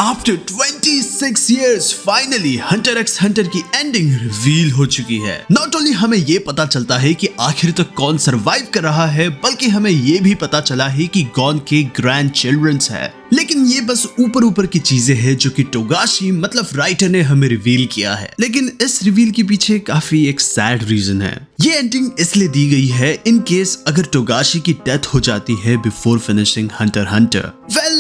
After 26 years finally Hunter x Hunter की ending reveal हो चुकी है। नॉट ओनली हमें ये पता चलता है कि आखिर तक कौन सरवाइव कर रहा है, बल्कि हमें ये भी पता चला है कि गॉन के ग्रैंड चिल्ड्रंस है। लेकिन ये बस ऊपर ऊपर की चीजें हैं जो कि टोगाशी मतलब राइटर ने हमें रिवील किया है। लेकिन इस रिवील के पीछे काफी एक सैड रीजन है। ये एंडिंग इसलिए दी गई है इन केस अगर टोगाशी की डेथ हो जाती है बिफोर फिनिशिंग हंटर हंटर।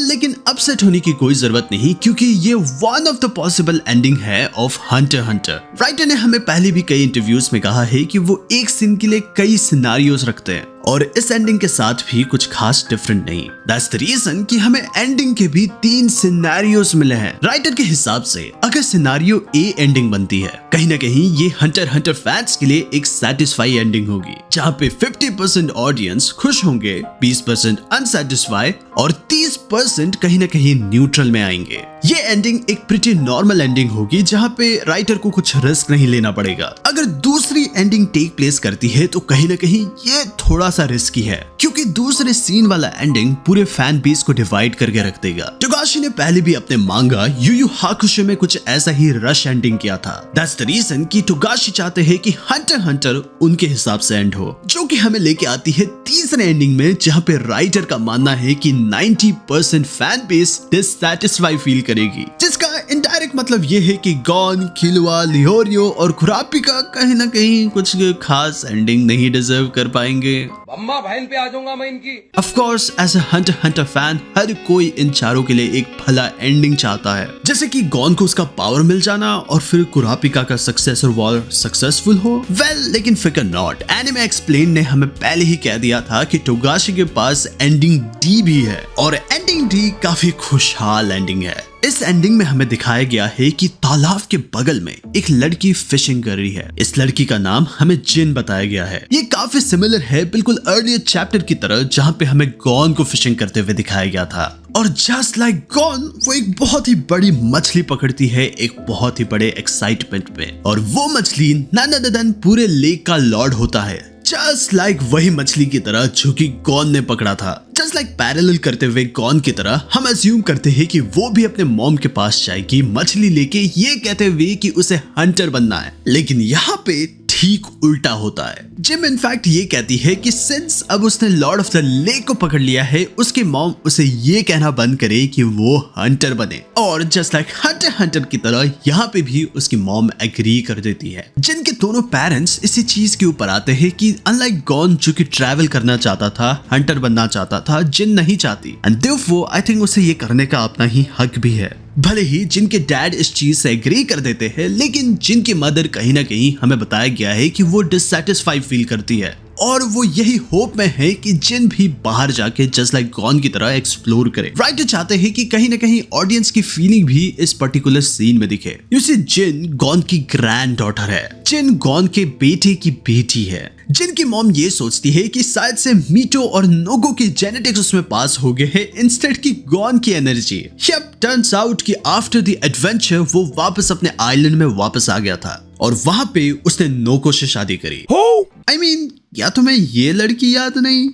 लेकिन अपसेट होने की कोई जरूरत नहीं, क्योंकि ये one of the possible ending है ऑफ हंटर हंटर। राइटर ने हमें पहले भी कई इंटरव्यूज में कहा है कि वो एक सीन के लिए कई सिनारियोज रखते हैं और इस एंडिंग के साथ भी कुछ खास डिफरेंट नहीं। दैट्स द रीजन कि हमें एंडिंग के भी 3 सिनेरियोस मिले हैं। राइटर के हिसाब से अगर सिनेरियो ए एंडिंग बनती है, कहीं ना कहीं ये हंटर हंटर फैंस के लिए एक सैटिस्फाई एंडिंग होगी, जहाँ पे 50% ऑडियंस खुश होंगे, 20% अनसेटिस्फाई और 30% कहीं ना कहीं न्यूट्रल में आएंगे। ये एंडिंग एक प्रिटी नॉर्मल एंडिंग होगी, जहाँ पे राइटर को कुछ रिस्क नहीं लेना पड़ेगा। अगर दूसरी एंडिंग टेक प्लेस करती है तो कहीं ना कहीं ये थोड़ा सा रिस्की है, क्योंकि दूसरे सीन वाला एंडिंग पूरे फैन बेस को डिवाइड करके रख देगा। टोगाशी ने पहले भी अपने मांगा यू यू हाकुशो में कुछ ऐसा ही रश एंडिंग किया था। दैट्स द रीजन कि टोगाशी चाहते हैं कि हंटर हंटर उनके हिसाब से एंड हो, जो कि हमें लेके आती है तीसरे एंडिंग में, जहाँ पे राइटर का मानना है कि 90% फैन बेस डिससैटिस्फाई फील करेगी, जिसका इनडायरेक्ट मतलब ये है कि गॉन, किलुआ, लिहोरियो और कुरापिका कहीं ना कहीं कुछ खास एंडिंग नहीं डिजर्व कर पाएंगे। अम्मा बहन पे आ जाऊंगा मैं इनकी। Of course, as a hunter hunter fan हर कोई इन चारों के लिए एक भला एंडिंग चाहता है, जैसे कि गॉन को उसका पावर मिल जाना और फिर कुरापिका का सक्सेसर वॉर सक्सेसफुल हो। लेकिन फिकर नॉट, एनिमे एक्सप्लेन ने हमें पहले ही कह दिया था कि टोगाशी के पास एंडिंग डी भी है और एंडिंग डी काफी खुशहाल एंडिंग है। इस एंडिंग में हमें दिखाया गया है कि तालाब के बगल में एक लड़की फिशिंग कर रही है। इस लड़की का नाम हमें जिन बताया गया है। ये काफी सिमिलर है बिल्कुल अर्लियर चैप्टर की तरह, जहाँ पे हमें गॉन को फिशिंग करते हुए दिखाया गया था। और जस्ट लाइक गॉन, वो एक बहुत ही बड़ी मछली पकड़ती है एक बहुत ही बड़े एक्साइटमेंट में, और वो मछली नन पूरे लेक का लॉर्ड होता है, जस्ट लाइक वही मछली की तरह जो कि गॉन ने पकड़ा था। जस्ट लाइक पैरेलल करते हुए गॉन की तरह हम अज्यूम करते हैं कि वो भी अपने मॉम के पास जाएगी मछली लेके, ये कहते हुए कि उसे हंटर बनना है। लेकिन यहाँ पे ठीक उल्टा होता है। जिम इनफैक्ट ये कहती है कि सिंस अब उसने लॉर्ड ऑफ द लेक को पकड़ लिया है, उसकी मॉम उसे ये कहना बंद करे कि वो हंटर बने। और जस्ट लाइक हंटर हंटर की तरह यहाँ पे भी उसकी मॉम एग्री कर देती है। जिनके दोनों पेरेंट्स इसी चीज के ऊपर आते हैं कि अनलाइक गॉन जो कि ट्रैवल करना चाहता था, हंटर बनना चाहता था, जिन नहीं चाहती, एंड देयरफॉर आई थिंक उसे ये करने का अपना ही हक भी है। भले ही जिनके डैड इस चीज से एग्री कर देते हैं, लेकिन जिनकी मदर कहीं ना कहीं हमें बताया गया है कि वो डिससैटिस्फाइड फील करती है, और वो यही होप में है कि जिन भी बाहर जाके जस्ट लाइक गॉन की तरह एक्सप्लोर करे। राइटर चाहते हैं कि कहीं ना कहीं ऑडियंस की फीलिंग भी इस पर्टिकुलर सीन में दिखे। यू सी, जिन गॉन की ग्रैंड डॉटर है, जिन गॉन के बेटे की बेटी है। जिनकी मॉम ये सोचती है कि शायद से मीटो और नोगो की जेनेटिक्स उसमें पास हो गए हैं इंस्टेड की गॉन की एनर्जी। यप, टर्न्स आउट कि आफ्टर द एडवेंचर वो वापस अपने आइलैंड में वापस आ गया था और वहां पे उसने नोको से शादी करी। I mean, या तुम्हें ये लड़की याद नहीं?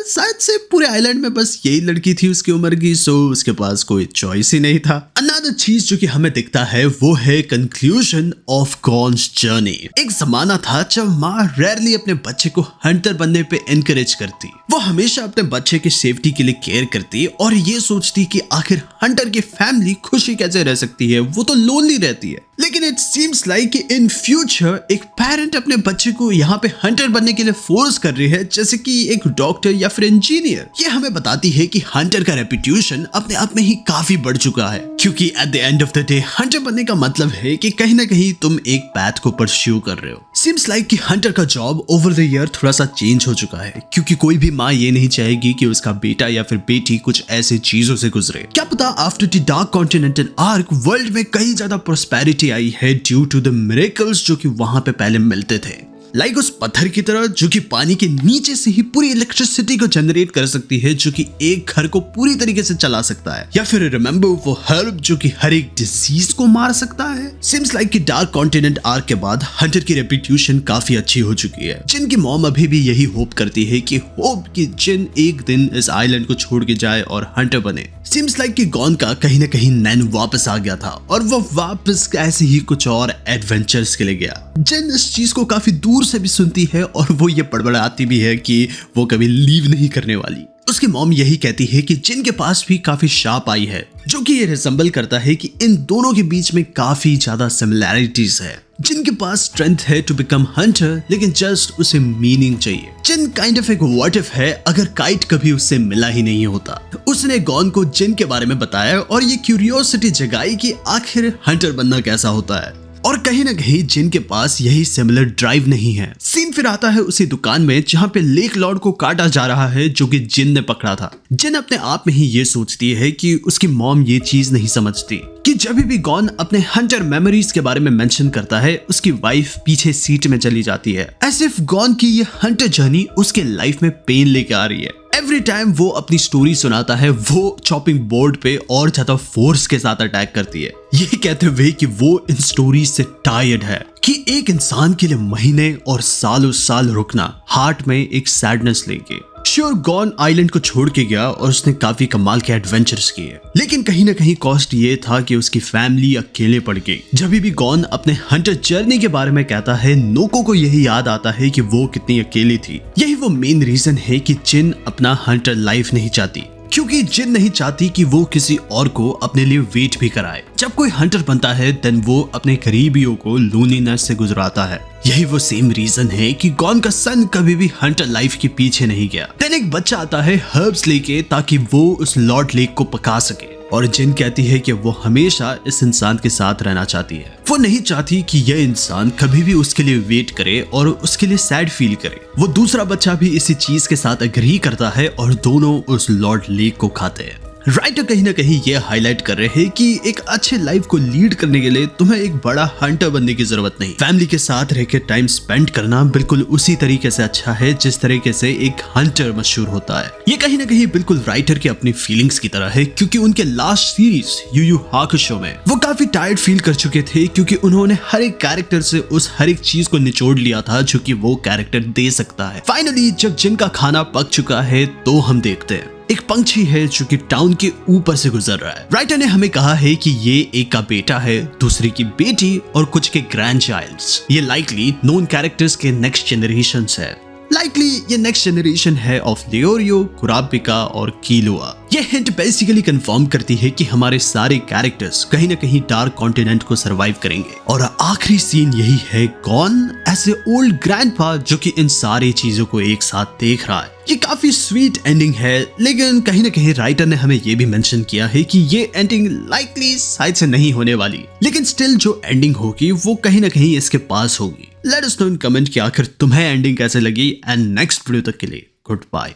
शायद से पूरे आइलैंड में बस यही लड़की थी उसकी उम्र की, सो उसके पास कोई चॉइस ही नहीं था। अनदर चीज जो कि हमें दिखता है वो है कंक्लूजन ऑफ गॉन्स जर्नी। एक जमाना था जब माँ रेयरली अपने बच्चे को हंटर बनने पे एनकरेज करती। वो हमेशा अपने बच्चे की सेफ्टी के लिए केयर करती और ये सोचती कि आखिर हंटर की फैमिली खुशी कैसे रह सकती है, वो तो लोनली रहती है। लेकिन it seems like in future एक पेरेंट अपने बच्चे को यहाँ पे हंटर बनने के लिए फोर्स कर रही है, जैसे कि एक डॉक्टर या फिर इंजीनियर। ये हमें बताती है कि हंटर का रेपुटेशन अपने आप में ही काफी बढ़ चुका है, क्योंकि at the end of the day Hunter बनने का मतलब है कि कहीं ना कहीं तुम एक पैथ को परस्यू कर रहे हो। सीम्स लाइक कि हंटर का जॉब ओवर द ईयर थोड़ा सा चेंज हो चुका है, क्योंकि कोई भी माँ ये नहीं चाहेगी कि उसका बेटा या फिर बेटी कुछ ऐसे चीजों से गुजरे। क्या पता after the dark continental arc world में कई ज्यादा प्रोस्पेरिटी आई है ड्यू टू द मिरेकल्स जो कि वहां पे पहले मिलते थे, लाइक उस पत्थर की तरह जो कि पानी के नीचे से ही पूरी इलेक्ट्रिसिटी को जनरेट कर सकती है, जो कि एक घर को पूरी तरीके से चला सकता है। या फिर रिमेंबर वो हर्ब जो कि हर एक डिजीज को मार सकता है। सिम्स लाइक कि डार्क कॉन्टिनेंट आर्क के बाद हंटर की रेपुटेशन काफी अच्छी हो चुकी है। जिन की मॉम अभी भी यही होप करती है कि जिन एक दिन इस आइलैंड को छोड़ के जाए और हंटर बने। सीम्स लाइक कि गॉन का कहीं ना कहीं नैन वापस आ गया था और वो वापस ऐसे ही कुछ और एडवेंचर्स के लिए गया। जिन इस चीज को काफी दूर से भी सुनती है और वो ये बड़बड़ाती भी है कि वो कभी लीव नहीं करने वाली। उसकी मॉम यही कहती है कि जिन के पास भी काफी शार्प आई है, जो कि ये रिजेंबल करता है कि इन दोनों के बीच में काफी ज्यादा सिमिलैरिटीज है। जिनके पास स्ट्रेंथ है टू बिकम हंटर, लेकिन जस्ट उसे मीनिंग चाहिए। जिन काइंड ऑफ एक व्हाट इफ है अगर काइट कभी उससे मिला ही नहीं होता। उसने गॉन को जिन के बारे में बताया और ये क्यूरियोसिटी जगाई कि आखिर हंटर बनना कैसा होता है। और कहीं ना कहीं जिन के पास यही सिमिलर ड्राइव नहीं है। सीन फिर आता है उसी दुकान में जहां पे लेक लॉर्ड को काटा जा रहा है, जो कि जिन ने पकड़ा था। जिन अपने आप में ही ये सोचती है कि उसकी मॉम ये चीज नहीं समझती कि जब भी गॉन अपने हंटर मेमोरीज के बारे में मेंशन करता है, उसकी वाइफ पीछे सीट में चली जाती है, एज इफ गॉन की ये हंटर जर्नी उसके लाइफ में पेन लेके आ रही है। एवरी टाइम वो अपनी स्टोरी सुनाता है, वो चॉपिंग बोर्ड पे और ज्यादा फोर्स के साथ अटैक करती है, ये कहते हुए कि वो इन स्टोरीज से टायर्ड है कि एक इंसान के लिए महीने और सालों साल रुकना हार्ट में एक सैडनेस लेके। श्योर गॉन आइलैंड को छोड़ के गया और उसने काफी कमाल के एडवेंचर्स किए, लेकिन कहीं ना कहीं कॉस्ट ये था कि उसकी फैमिली अकेले पड़ गई। जब भी गॉन अपने हंटर जर्नी के बारे में कहता है, नोको को यही याद आता है कि वो कितनी अकेली थी। यही वो मेन रीजन है कि जिन अपना हंटर लाइफ नहीं चाहती, क्योंकि जिन नहीं चाहती कि वो किसी और को अपने लिए वेट भी कराए। जब कोई हंटर बनता है देन वो अपने करीबियों को लोनलीनेस से गुजराता है। यही वो सेम रीजन है कि गॉन का सन कभी भी हंटर लाइफ के पीछे नहीं गया। देन एक बच्चा आता है हर्ब्स लेके ताकि वो उस लॉर्ड लेक को पका सके, और जिन कहती है कि वो हमेशा इस इंसान के साथ रहना चाहती है। वो नहीं चाहती कि यह इंसान कभी भी उसके लिए वेट करे और उसके लिए सैड फील करे। वो दूसरा बच्चा भी इसी चीज के साथ एग्री करता है और दोनों उस लॉर्ड लेक को खाते हैं। राइटर कहीं ना कहीं ये हाईलाइट कर रहे हैं कि एक अच्छे लाइफ को लीड करने के लिए तुम्हें एक बड़ा हंटर बनने की जरूरत नहीं। फैमिली के साथ रहकर टाइम स्पेंड करना बिल्कुल उसी तरीके से अच्छा है जिस तरीके से एक हंटर मशहूर होता है। ये कहीं ना कहीं बिल्कुल राइटर की अपनी फीलिंग्स की तरह है, क्योंकि उनके लास्ट सीरीज यू यू हाकुशो में वो काफी टायर्ड फील कर चुके थे, क्योंकि उन्होंने हर एक कैरेक्टर से उस हर एक चीज को निचोड़ लिया था जो कि वो कैरेक्टर दे सकता है। फाइनली जब जिनका खाना पक चुका है तो हम देखते हैं एक पंछी है जो कि टाउन के ऊपर से गुजर रहा है। राइटर ने हमें कहा है कि ये एक का बेटा है, दूसरी की बेटी और कुछ के ग्रैंड चाइल्ड्स। ये लाइकली नोन कैरेक्टर्स के नेक्स्ट जनरेशन है। लाइकली ये नेक्स्ट जनरेशन है ऑफ लियोरियो, कुरापिका और कीलोआ। ये हिंट बेसिकली कंफर्म करती है कि हमारे सारे कैरेक्टर्स कहीं ना कहीं डार्क कॉन्टिनेंट को सरवाइव करेंगे। और आखिरी सीन यही है, गॉन ऐसे ओल्ड ग्रैंडपा जो कि इन सारी चीजों को एक साथ देख रहा है। ये काफी स्वीट एंडिंग है, लेकिन कहीं ना कहीं राइटर ने हमें ये भी मेंशन किया है कि ये एंडिंग लाइकली साइड से नहीं होने वाली, लेकिन स्टिल जो एंडिंग होगी वो कहीं ना कहीं इसके पास होगी। Let us know in comment कि आखिर तुम्हें एंडिंग कैसे लगी। एंड नेक्स्ट वीडियो तक के लिए गुड बाय।